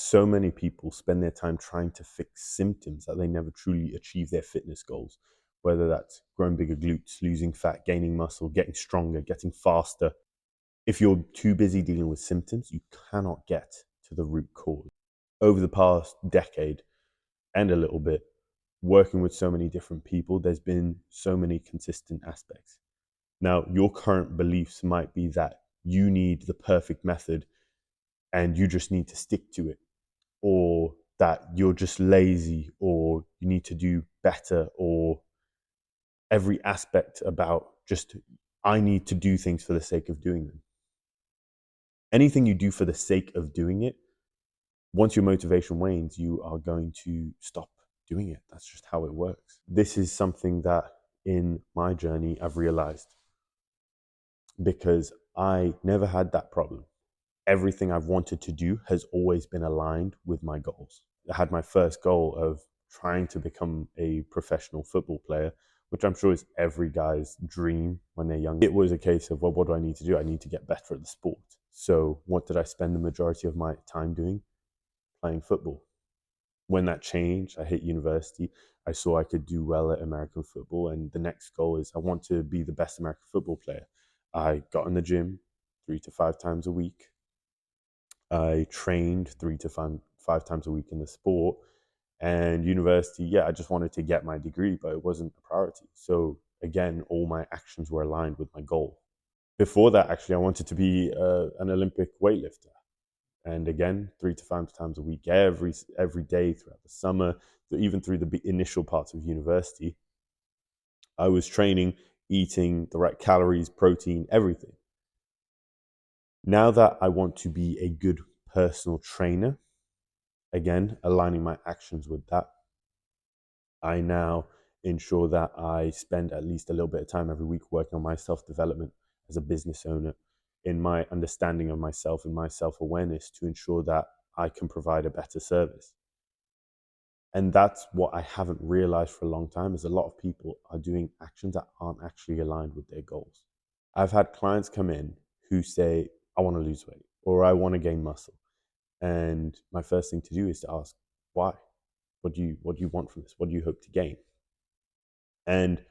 So many people spend their time trying to fix symptoms that they never truly achieve their fitness goals, whether that's growing bigger glutes, losing fat, gaining muscle, getting stronger, getting faster. If you're too busy dealing with symptoms, you cannot get to the root cause. Over the past decade and a little bit, working with so many different people, there's been so many consistent aspects. Now, your current beliefs might be that you need the perfect method and you just need to stick to it, or that you're just lazy, or you need to do better, or every aspect about just, I need to do things for the sake of doing them. Anything you do for the sake of doing it, once your motivation wanes, you are going to stop doing it. That's just how it works. This is something that in my journey I've realized, because I never had that problem. Everything I've wanted to do has always been aligned with my goals. I had my first goal of trying to become a professional football player, which I'm sure is every guy's dream when they're young. It was a case of, well, what do I need to do? I need to get better at the sport. So what did I spend the majority of my time doing? Playing football. When that changed, I hit university. I saw I could do well at American football. And the next goal is I want to be the best American football player. I got in the gym 3 to 5 times a week. I trained 3 to 5 times a week in the sport. And university, yeah, I just wanted to get my degree, but it wasn't a priority. So again, all my actions were aligned with my goal. Before that, actually, I wanted to be an Olympic weightlifter. And again, 3 to 5 times a week, every day throughout the summer, even through the initial parts of university, I was training, eating the right calories, protein, everything. Now that I want to be a good personal trainer, again, aligning my actions with that, I now ensure that I spend at least a little bit of time every week working on my self-development as a business owner, in my understanding of myself and my self-awareness, to ensure that I can provide a better service. And that's what I haven't realized for a long time, is a lot of people are doing actions that aren't actually aligned with their goals. I've had clients come in who say, I want to lose weight, or I want to gain muscle. And my first thing to do is to ask, why? What do you want from this? What do you hope to gain? And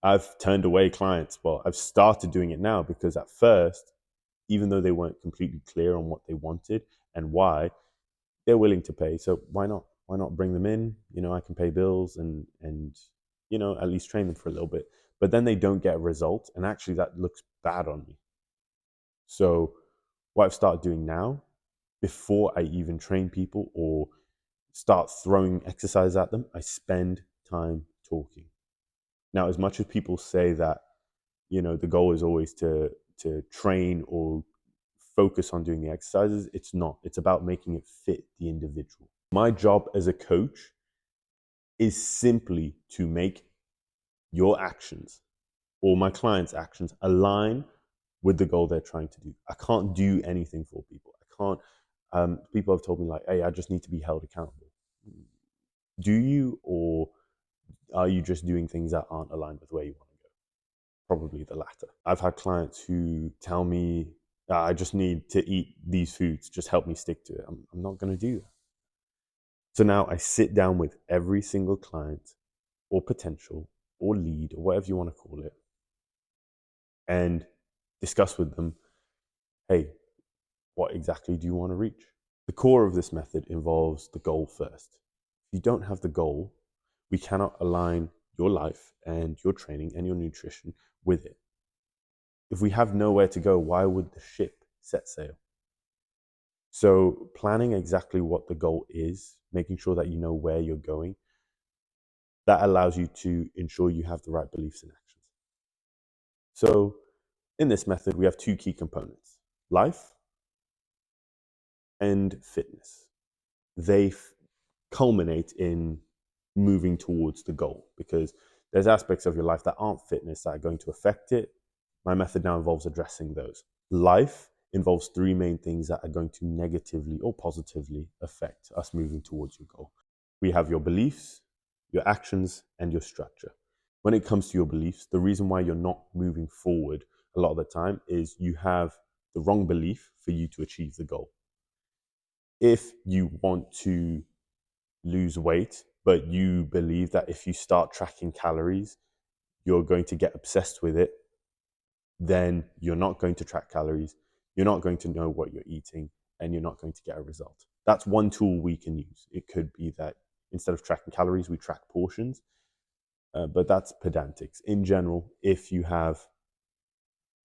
I've turned away clients. Well, I've started doing it now, because at first, even though they weren't completely clear on what they wanted and why, they're willing to pay. So why not? Why not bring them in? I can pay bills and at least train them for a little bit. But then they don't get a result, and actually that looks bad on me. So what I've started doing now, before I even train people or start throwing exercise at them, I spend time talking. Now, as much as people say that, the goal is always to train or focus on doing the exercises, it's not. It's about making it fit the individual. My job as a coach is simply to make your actions or my clients' actions align with the goal they're trying to do. I can't do anything for people. I can't. People have told me, like, hey, I just need to be held accountable. Do you, or are you just doing things that aren't aligned with where you want to go? Probably the latter. I've had clients who tell me, I just need to eat these foods, just help me stick to it. I'm not going to do that. So now I sit down with every single client or potential or lead or whatever you want to call it, and discuss with them, hey, what exactly do you want to reach? The core of this method involves the goal first. If you don't have the goal, we cannot align your life and your training and your nutrition with it. If we have nowhere to go, why would the ship set sail? So planning exactly what the goal is, making sure that you know where you're going, that allows you to ensure you have the right beliefs and actions. So in this method, we have 2 key components: life and fitness. They culminate in moving towards the goal, because there's aspects of your life that aren't fitness that are going to affect it. My method now involves addressing those. Life involves 3 main things that are going to negatively or positively affect us moving towards your goal. We have your beliefs, your actions, and your structure. When it comes to your beliefs, the reason why you're not moving forward a lot of the time is you have the wrong belief for you to achieve the goal. If you want to lose weight, but you believe that if you start tracking calories, you're going to get obsessed with it, then you're not going to track calories, you're not going to know what you're eating, and you're not going to get a result. That's one tool we can use. It could be that instead of tracking calories, we track portions, but that's pedantics. In general, if you have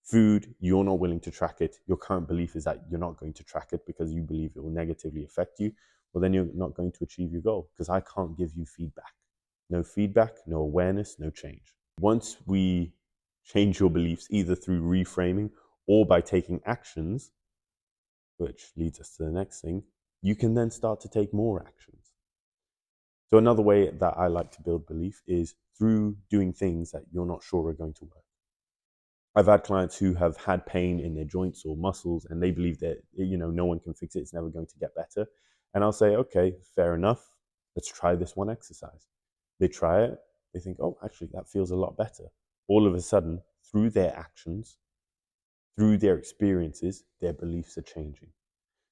food, you're not willing to track it, your current belief is that you're not going to track it because you believe it will negatively affect you, well, then you're not going to achieve your goal because I can't give you feedback. No feedback, no awareness, no change. Once we change your beliefs, either through reframing or by taking actions, which leads us to the next thing, you can then start to take more actions. So another way that I like to build belief is through doing things that you're not sure are going to work. I've had clients who have had pain in their joints or muscles and they believe that, no one can fix it, it's never going to get better. And I'll say, okay, fair enough. Let's try this one exercise. They try it, they think, oh, actually, that feels a lot better. All of a sudden, through their actions, through their experiences, their beliefs are changing.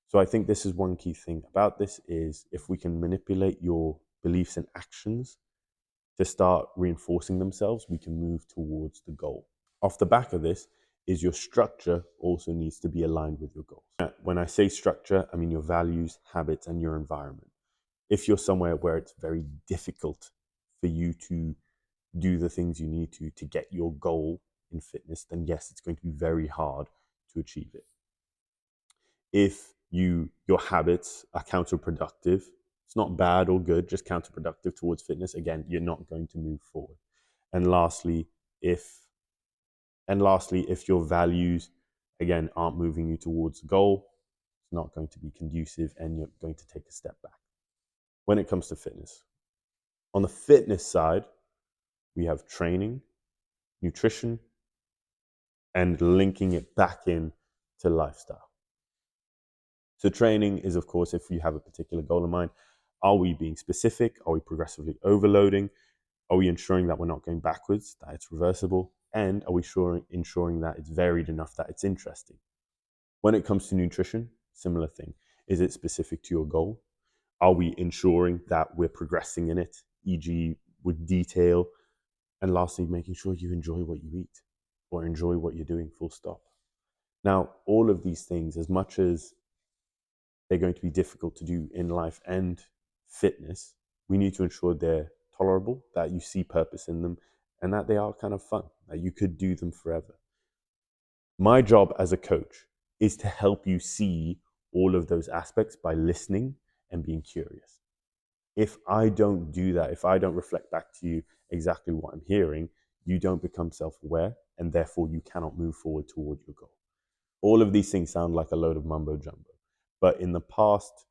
So I think this is one key thing about this is if we can manipulate your beliefs and actions to start reinforcing themselves, we can move towards the goal. Off the back of this is your structure also needs to be aligned with your goals. When I say structure, I mean your values, habits, and your environment. If you're somewhere where it's very difficult for you to do the things you need to get your goal in fitness, then yes, it's going to be very hard to achieve it. If your habits are counterproductive, it's not bad or good, just counterproductive towards fitness, again, you're not going to move forward. And lastly, if your values, again, aren't moving you towards the goal, it's not going to be conducive and you're going to take a step back. When it comes to fitness, on the fitness side, we have training, nutrition, and linking it back in to lifestyle. So training is, of course, if you have a particular goal in mind, are we being specific? Are we progressively overloading? Are we ensuring that we're not going backwards, that it's reversible? And are we ensuring that it's varied enough that it's interesting? When it comes to nutrition, similar thing. Is it specific to your goal? Are we ensuring that we're progressing in it, e.g. with detail? And lastly, making sure you enjoy what you eat or enjoy what you're doing, full stop. Now, all of these things, as much as they're going to be difficult to do in life and fitness, we need to ensure they're tolerable, that you see purpose in them, and that they are kind of fun, that you could do them forever. My job as a coach is to help you see all of those aspects by listening and being curious. If I don't do that, if I don't reflect back to you exactly what I'm hearing, you don't become self-aware, and therefore you cannot move forward toward your goal. All of these things sound like a load of mumbo jumbo, but in the past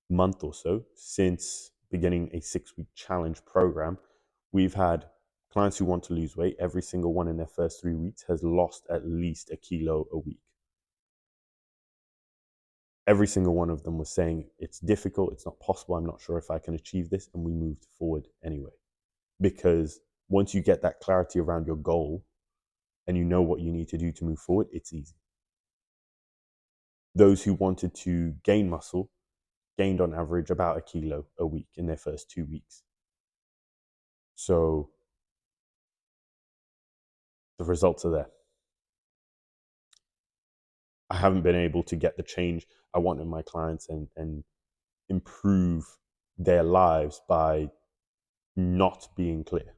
month or so, since beginning a 6-week challenge program, we've had clients who want to lose weight. Every single one in their first 3 weeks has lost at least a kilo a week. Every single one of them was saying, it's difficult, it's not possible, I'm not sure if I can achieve this, and we moved forward anyway. Because once you get that clarity around your goal and you know what you need to do to move forward, it's easy. Those who wanted to gain muscle gained on average about a kilo a week in their first 2 weeks. So the results are there. I haven't been able to get the change I want in my clients and improve their lives by not being clear.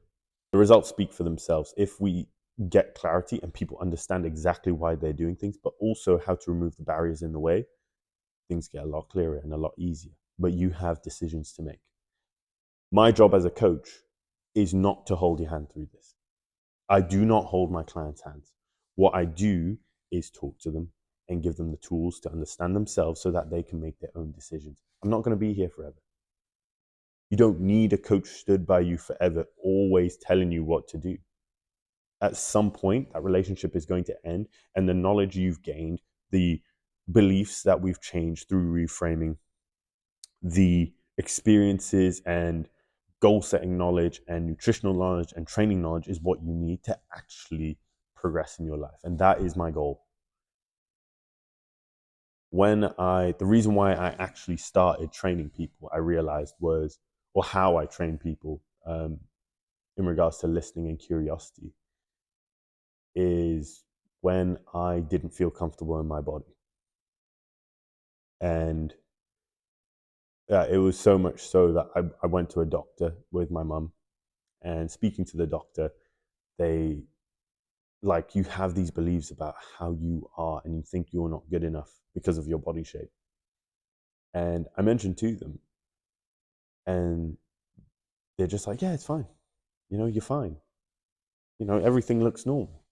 The results speak for themselves. If we get clarity and people understand exactly why they're doing things, but also how to remove the barriers in the way, things get a lot clearer and a lot easier. But you have decisions to make. My job as a coach is not to hold your hand through this. I do not hold my clients' hands. What I do is talk to them and give them the tools to understand themselves so that they can make their own decisions. I'm not going to be here forever. You don't need a coach stood by you forever, always telling you what to do. At some point, that relationship is going to end, and the knowledge you've gained, the beliefs that we've changed through reframing, the experiences and goal setting knowledge and nutritional knowledge and training knowledge is what you need to actually progress in your life. And that is my goal. The reason why I actually started training people, I realized was, or how I train people in regards to listening and curiosity, is when I didn't feel comfortable in my body. And it was so much so that I went to a doctor with my mum, and speaking to the doctor, they like, you have these beliefs about how you are and you think you're not good enough because of your body shape. And I mentioned to them, and they're just like, yeah, it's fine. You're fine. Everything looks normal.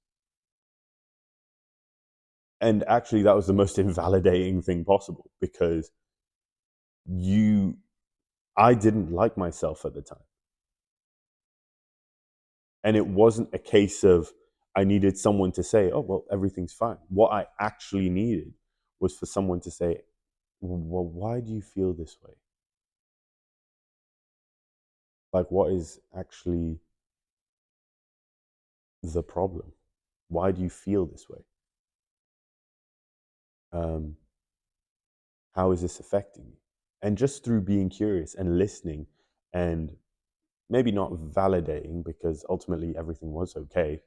And actually, that was the most invalidating thing possible, because you, I didn't like myself at the time. And it wasn't a case of I needed someone to say, oh, well, everything's fine. What I actually needed was for someone to say, well, why do you feel this way? Like, what is actually the problem? Why do you feel this way? Um, how is this affecting you? And just through being curious and listening, and maybe not validating, because ultimately everything was okay.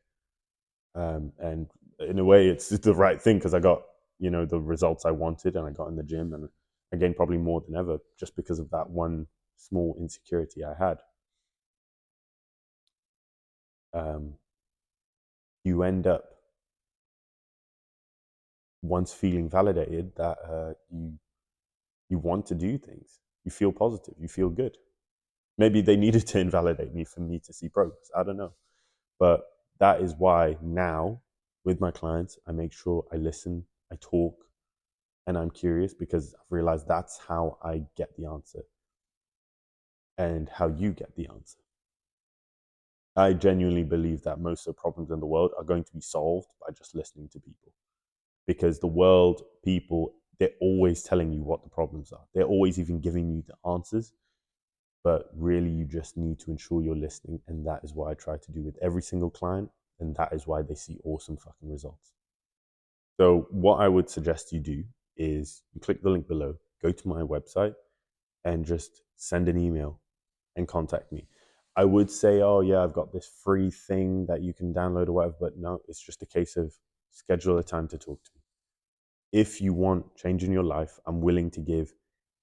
And in a way, it's the right thing, because I got, the results I wanted, and I got in the gym, and I gained probably more than ever just because of that one small insecurity I had. Um, you end up, once feeling validated, that you want to do things. You feel positive. You feel good. Maybe they needed to invalidate me for me to see progress. I don't know. But that is why now, with my clients, I make sure I listen, I talk, and I'm curious, because I've realized that's how I get the answer, and how you get the answer. I genuinely believe that most of the problems in the world are going to be solved by just listening to people, because the world, people, they're always telling you what the problems are. They're always even giving you the answers. But really, you just need to ensure you're listening. And that is what I try to do with every single client. And that is why they see awesome fucking results. So what I would suggest you do is you click the link below, go to my website, and just send an email and contact me. I would say, oh yeah, I've got this free thing that you can download or whatever, but no, it's just a case of schedule a time to talk to me. If you want change in your life, I'm willing to give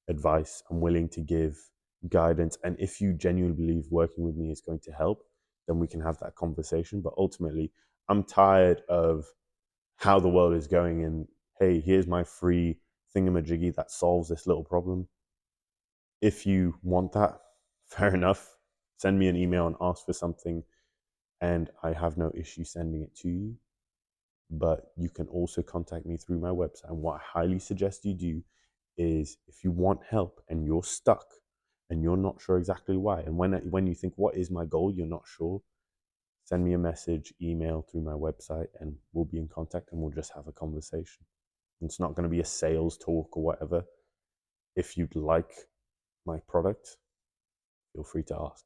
advice, I'm willing to give guidance. And if you genuinely believe working with me is going to help, then we can have that conversation. But ultimately, I'm tired of how the world is going, and hey, here's my free thingamajiggy that solves this little problem. If you want that, fair enough. Send me an email and ask for something, and I have no issue sending it to you. But you can also contact me through my website. And what I highly suggest you do is, if you want help and you're stuck and you're not sure exactly why, and when you think, what is my goal, you're not sure, send me a message, email through my website, and we'll be in contact, and we'll just have a conversation. It's not going to be a sales talk or whatever. If you'd like my product, feel free to ask.